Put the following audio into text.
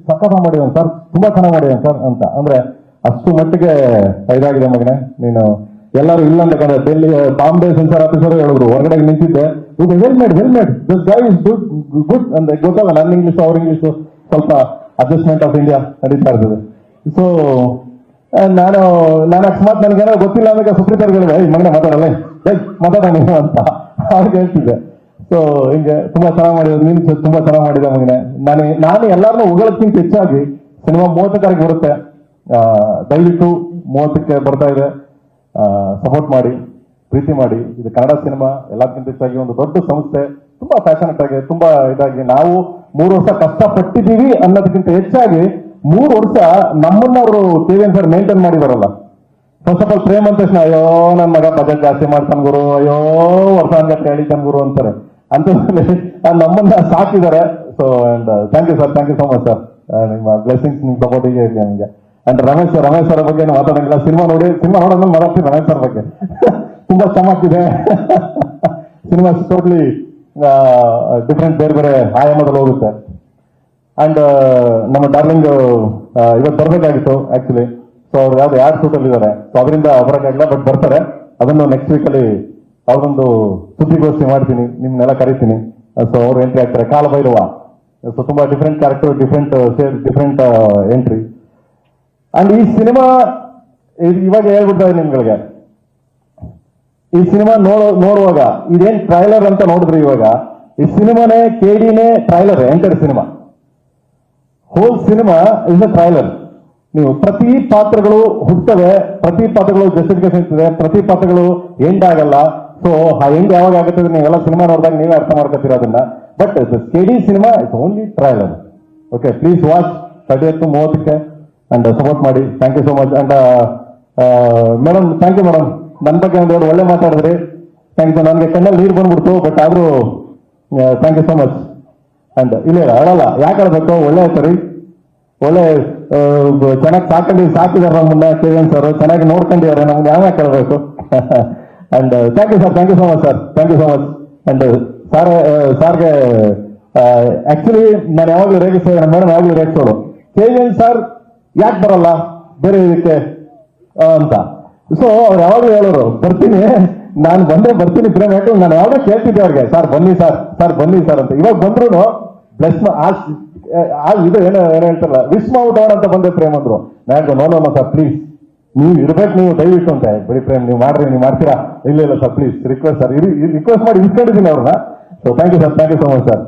ಸಖತ್ ಮಾಡಿದಾನೆ ಸರ್, ತುಂಬಾ ಚೆನ್ನಾಗಿ ಮಾಡಿದಾನೆ ಸರ್ ಅಂತ. ಅಂದ್ರೆ ಅಷ್ಟು ಮಟ್ಟಿಗೆ ಇದಾಗಿದೆ ಮಗನೇ ನೀನು. ಎಲ್ಲರೂ ಇಲ್ಲ ಅಂತಂದ್ರೆ ಡೆಲ್ಲಿ ಬಾಂಬೆ ಸೆನ್ಸರ್ ಆಫೀಸರ್ ಹೇಳಿದ್ರು, ಹೊರಗಡೆ ನಿಂತಿದ್ದೆ, ಇದು helmet this guy is good ಅಂತ. ಗೊತ್ತಲ್ಲ ನನ್ನ ಇಂಗ್ಲೀಷ್ ಅವ್ರ ಇಂಗ್ಲೀಷ್ ಸ್ವಲ್ಪ ಅಡ್ಜಸ್ಟ್ಮೆಂಟ್ ಆಫ್ ಇಂಡಿಯಾ ನಡೀತಾ ಇರ್ತದೆ. ಸೊ ನಾನು ಅಕಸ್ಮಾತ್ ನನಗೇನೋ ಗೊತ್ತಿಲ್ಲ ಅಂದಾಗ ಸುಪ್ರೀತರ್ ಹೇಳಿದೆ, ಮಗನೇ ಮಾತಾಡಲ್ಲ ಮಾತಾಡ ನೀನು ಅಂತ ಅವ್ರಿಗೆ ಹೇಳ್ತಿದ್ದೆ. ಸೊ ಹಿಂಗೆ ತುಂಬಾ ಚೆನ್ನಾಗಿ ಮಾಡಿದ್ರು, ನೀನು ತುಂಬಾ ಚೆನ್ನಾಗಿ ಮಾಡಿದೆ ಮಗನೇ. ನಾನು ಎಲ್ಲಾರನ್ನೂ ಹೊಗಳಕ್ಕಿಂತ ಹೆಚ್ಚಾಗಿ ಸಿನಿಮಾ 30 ತಾರೀಕು ಬರುತ್ತೆ, ದಯವಿಟ್ಟು 30ಕ್ಕೆ ಬರ್ತಾ ಇದೆ, ಸಪೋರ್ಟ್ ಮಾಡಿ, ಪ್ರೀತಿ ಮಾಡಿ. ಇದು ಕನ್ನಡ ಸಿನಿಮಾ ಎಲ್ಲಕ್ಕಿಂತ ಹೆಚ್ಚಾಗಿ ಒಂದು ದೊಡ್ಡ ಸಂಸ್ಥೆ, ತುಂಬಾ ಪ್ಯಾಷನೆಟ್ ಆಗಿ, ತುಂಬಾ ಇದಾಗಿ ನಾವು 3 ವರ್ಷ ಕಷ್ಟಪಟ್ಟಿದ್ದೀವಿ ಅನ್ನೋದಕ್ಕಿಂತ ಹೆಚ್ಚಾಗಿ 3 ವರ್ಷ ನಮ್ಮನ್ನ ಅವರು KVN ಸರ್ ಮೇಂಟೈನ್ ಮಾಡಿದಾರಲ್ಲ. ಫಸ್ಟ್ ಆಫ್ ಆಲ್ ಪ್ರೇಮ್ ಅಂದ ತಕ್ಷಣ ಅಯ್ಯೋ ನನ್ನ ಮಗ ಬಜೆಟ್ ಜಾಸ್ತಿ ಮಾಡ್ತಾನೆ ಗುರು, ಅಯ್ಯೋ ವರ್ಷಾನ್ಗಟ್ಟಲೆ ಎಳಿತಾನೆ ಗುರು ಅಂತಾರೆ. ಅಂತಂದ್ರೆ ನಮ್ಮನ್ನ ಸಾಕಿದ್ದಾರೆ. So and thank you sir, thank you so much sir. ನಿಮ್ಮ ಬ್ಲೆಸಿಂಗ್ಸ್, ನಿಮ್ಮ ಸಪೋರ್ಟಿಗೆ ಇರಲಿ ನಮಗೆ. ಅಂಡ್ ರಮೇಶ್ ಸರ್ ಬಗ್ಗೆ ಮಾತಾಡಂಗಿಲ್ಲ, ಸಿನಿಮಾ ನೋಡೋದ್ಮೇಲೆ ಮಾತಾಡ್ತೀನಿ ರಮೇಶ್ ಸರ್ ಬಗ್ಗೆ. ತುಂಬಾ ಚೆನ್ನಾಗಿದೆ ಸಿನಿಮಾ, ಟೋಟ್ಲಿ ಡಿಫ್ರೆಂಟ್, ಬೇರೆ ಬೇರೆ ಆಯಾಮದಲ್ಲಿ ಹೋಗುತ್ತೆ. ಅಂಡ್ ನಮ್ಮ ಡಾರ್ಲಿಂಗ್ ಇವತ್ತು ಬರ್ಬೇಕಾಗಿತ್ತು ಆಕ್ಚುಲಿ. ಸೊ ಅವ್ರು ಯಾವ್ದು 2 ಶೂಟಲ್ಲಿ ಇದ್ದಾರೆ, ಸೊ ಅದರಿಂದ ಬರೋಕ್ಕಾಗಿಲ್ಲ, ಬಟ್ ಬರ್ತಾರೆ. ಅದನ್ನು ನೆಕ್ಸ್ಟ್ ವೀಕಲ್ಲಿ ಅವ್ರೊಂದು ಸುದ್ದಿಗೋಷ್ಠಿ ಮಾಡ್ತೀನಿ, ನಿಮ್ನೆಲ್ಲ ಕರಿತೀನಿ. ಸೊ ಅವ್ರು ಎಂಟ್ರಿ ಆಗ್ತಾರೆ, ಕಾಲಭೈರವ. ಸೊ ತುಂಬಾ different character, different entry. And ಈ ಸಿನಿಮಾ ಇವಾಗ ಹೇಳ್ಬಿಡ್ತಾರೆ ನಿಮ್ಗಳಿಗೆ, ಈ ಸಿನಿಮಾ ನೋಡುವಾಗ ಇದೇನ್ ಟ್ರೈಲರ್ ಅಂತ ನೋಡಿದ್ರಿ, ಇವಾಗ ಈ ಸಿನಿಮಾನೇ KDನೇ trailer, entire cinema. Whole cinema is a trailer. ನೀವು ಪ್ರತಿ ಪಾತ್ರಗಳು ಹುಟ್ಟವೆ, ಪ್ರತಿ ಪಾತ್ರಗಳು ಜಸ್ಟಿಫಿಕೇಶನ್ ಇರ್ತದೆ, ಪ್ರತಿ ಪಾತ್ರಗಳು ಎಂಡ್ ಆಗಲ್ಲ. ಸೊ ಆ ಎಂಡ್ ಯಾವಾಗ ಆಗುತ್ತೆ ನೀವೆಲ್ಲ ಸಿನಿಮಾ ನೋಡಿದಾಗ ನೀವೇ ಅರ್ಥ ಮಾಡ್ಕೊತೀರ ಅದನ್ನ. But KD cinema it's only trailer. Okay, please watch 30th 30ಕ್ಕೆ ಅಂಡ್ ಸಪೋರ್ಟ್ ಮಾಡಿ. Thank you so much. And madam, thank you madam, ನನ್ನ ಬಗ್ಗೆ ಒಂದು ಒಳ್ಳೆ ಮಾತಾಡಿದ್ರಿ. Thank you. ನನಗೆ ಕಣ್ಣಲ್ಲಿ ನೀರು ಬಂದ್ಬಿಡ್ತು, ಬಟ್ ಆದ್ರೂ thank you so much. And ಇಲ್ಲ ಅಳಲ್ಲ, ಯಾಕೆ ಹೇಳ್ಬೇಕು, ಒಳ್ಳೆ ಆಯ್ತು, ಒಳ್ಳೆ ಚೆನ್ನಾಗಿ ಸಾಕಿದಾರೆ ನಮ್ಮನ್ನ KVN ಸರ್, ಚೆನ್ನಾಗಿ ನೋಡ್ಕೊಂಡಿದ್ದಾರೆ ನಮ್ಗೆ, ಯಾವ ಕೇಳಬೇಕು. And thank you sir, thank you so much sir, thank you so much. And ಸಾರ್ಗೆ ಆಕ್ಚುಲಿ ನಾನು ಯಾವಾಗಲೂ ರೇಗಿಸ್ತೇನೆ, ನಮ್ಮ ಮೇಡಮ್ ಯಾವಾಗಲೂ ರೇಗಿಸೋಳು, KVN ಸರ್ ಯಾಕೆ ಬರಲ್ಲ ಬೇರೆ ಇದಕ್ಕೆ ಅಂತ. ಸೊ ಅವ್ರು ಯಾವಾಗಲೂ ಹೇಳೋರು, ಬರ್ತೀನಿ ನಾನು ಬರ್ತೀನಿ ಪ್ರೇಮ್, ಯಾಕೆ ನಾನು ಯಾವಾಗ ಕೇಳ್ತಿದ್ದೆ ಅವ್ರಿಗೆ, ಸರ್ ಬನ್ನಿ ಸರ್ ಅಂತ. ಇವಾಗ ಬಂದ್ರು ಬ್ಲೆಸ್ ಇದು ಏನೋ ಹೇಳ್ತಾರಲ್ಲ, ವಿಶ್ ಮಾಡ್ಬಿಟ್ಟವಣ ಅಂತ ಬಂದೆ ಪ್ರೇಮ್ ಅಂದ್ರು. ನಾನು ನೋಡೋಣ ಸರ್ ಪ್ಲೀಸ್, ನೀವು ಇರ್ಬೇಕು, ನೀವು ದಯವಿಟ್ಟು ಅಂತ. ಬಿಡಿ ಪ್ರೇಮ್, ನೀವು ಮಾಡ್ತೀರಾ? ಇಲ್ಲ sir please request sir, request ಮಾಡಿ ಇಸ್ಕೊಂಡಿದ್ದೀನಿ ಅವ್ರನ್ನ. So thank you sir, thank you so much sir.